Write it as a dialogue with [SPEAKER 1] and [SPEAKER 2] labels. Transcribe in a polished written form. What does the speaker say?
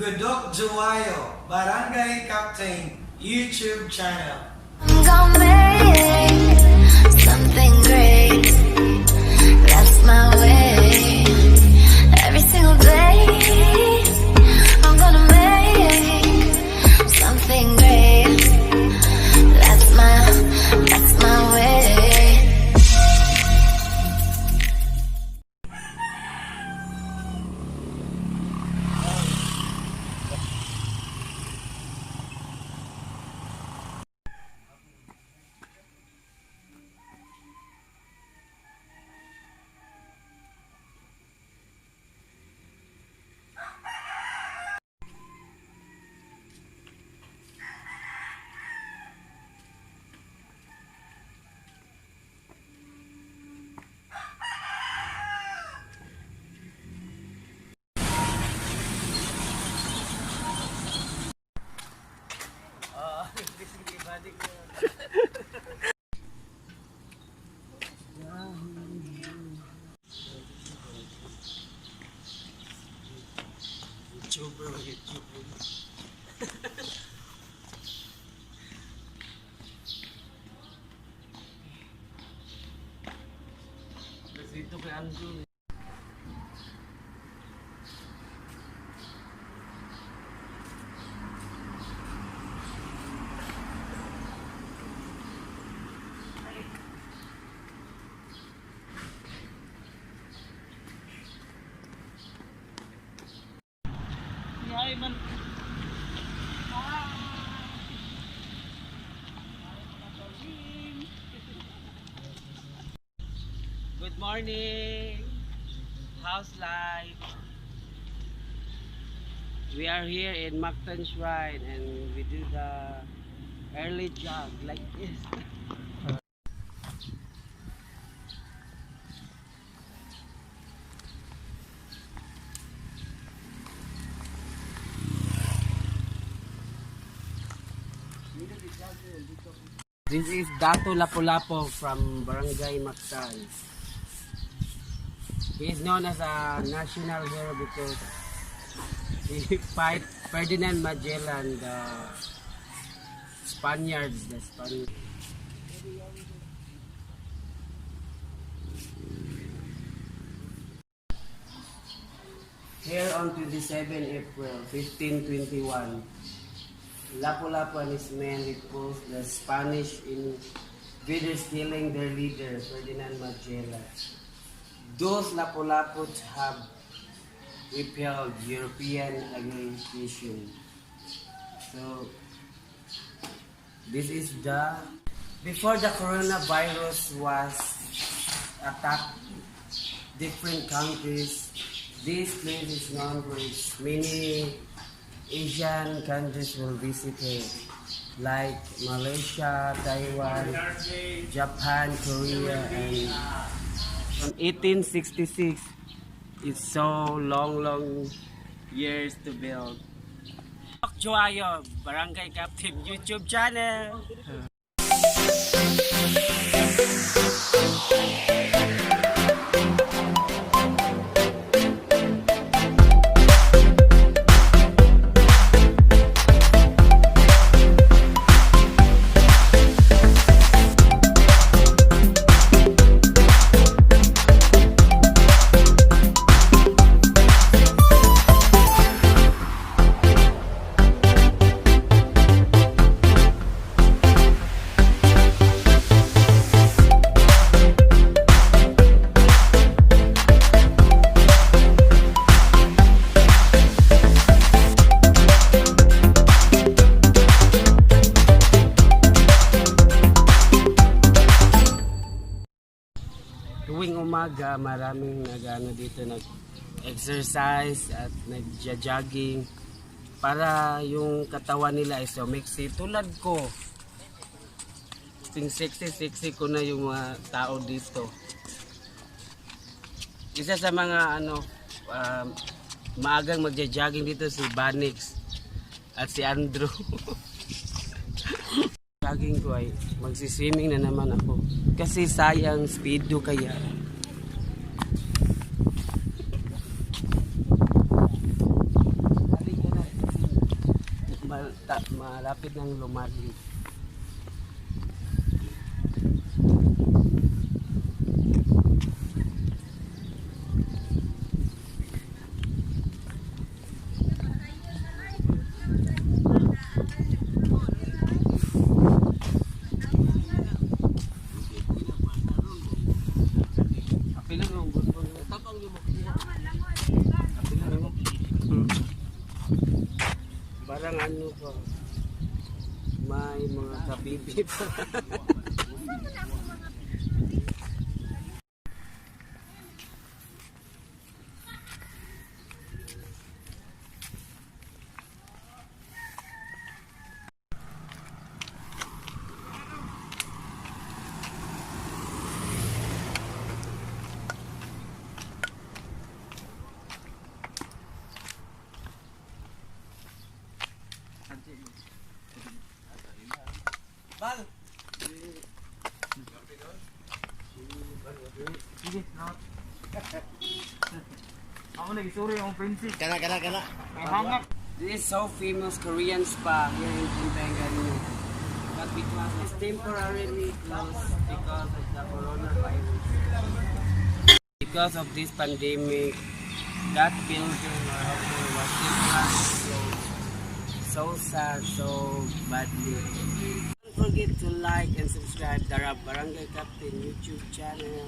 [SPEAKER 1] Gudok Juwayo, Barangay Captain YouTube channel.
[SPEAKER 2] I'm gonna make something great. That's my way. Every single day, I'm gonna make something great. That's my way.
[SPEAKER 3] Dito kay Andrew. Hi man. Good morning. How's life? We are here in Mactan Shrine and we do the early jog like this. This is Dato Lapulapu from Barangay Mactan. He is known as a national hero because he fight Ferdinand Magellan, the Spaniards. Here on 27 April 1521, Lapu-Lapu and his men repulsed the Spanish invaders, killing their leader, Ferdinand Magellan. Those Lapu-Lapus have repelled European aggression. So, this is before the coronavirus was attacked different countries, this place is known for its many Asian countries will visit it, like Malaysia, Taiwan, Japan, Korea, and from 1866. It's so long years to build. Juwayo, Barangay Captain YouTube channel. Tuwing umaga, maraming nag-ano dito, nag-exercise at nag-jogging para yung katawan nila ay sumiksi. Tulad ko, ting sexy ko na yung mga tao dito. Isa sa mga maagang magja-jogging dito si Banix at si Andrew. Jogging ko ay magsiswimming na naman ako kasi sayang speedo kaya. malapit ng lumali. Parang ano pa, may mga kabibi pa.
[SPEAKER 4] Ako nag-isuri yung princess.
[SPEAKER 1] Kana.
[SPEAKER 4] May hangak.
[SPEAKER 3] This is so famous Korean spa here in Bangalore. But because it's temporarily closed because of the coronavirus. Because of this pandemic, that building or hotel was temporarily closed. So sad, so badly. Don't forget to like and subscribe to our Barangay Captain YouTube channel.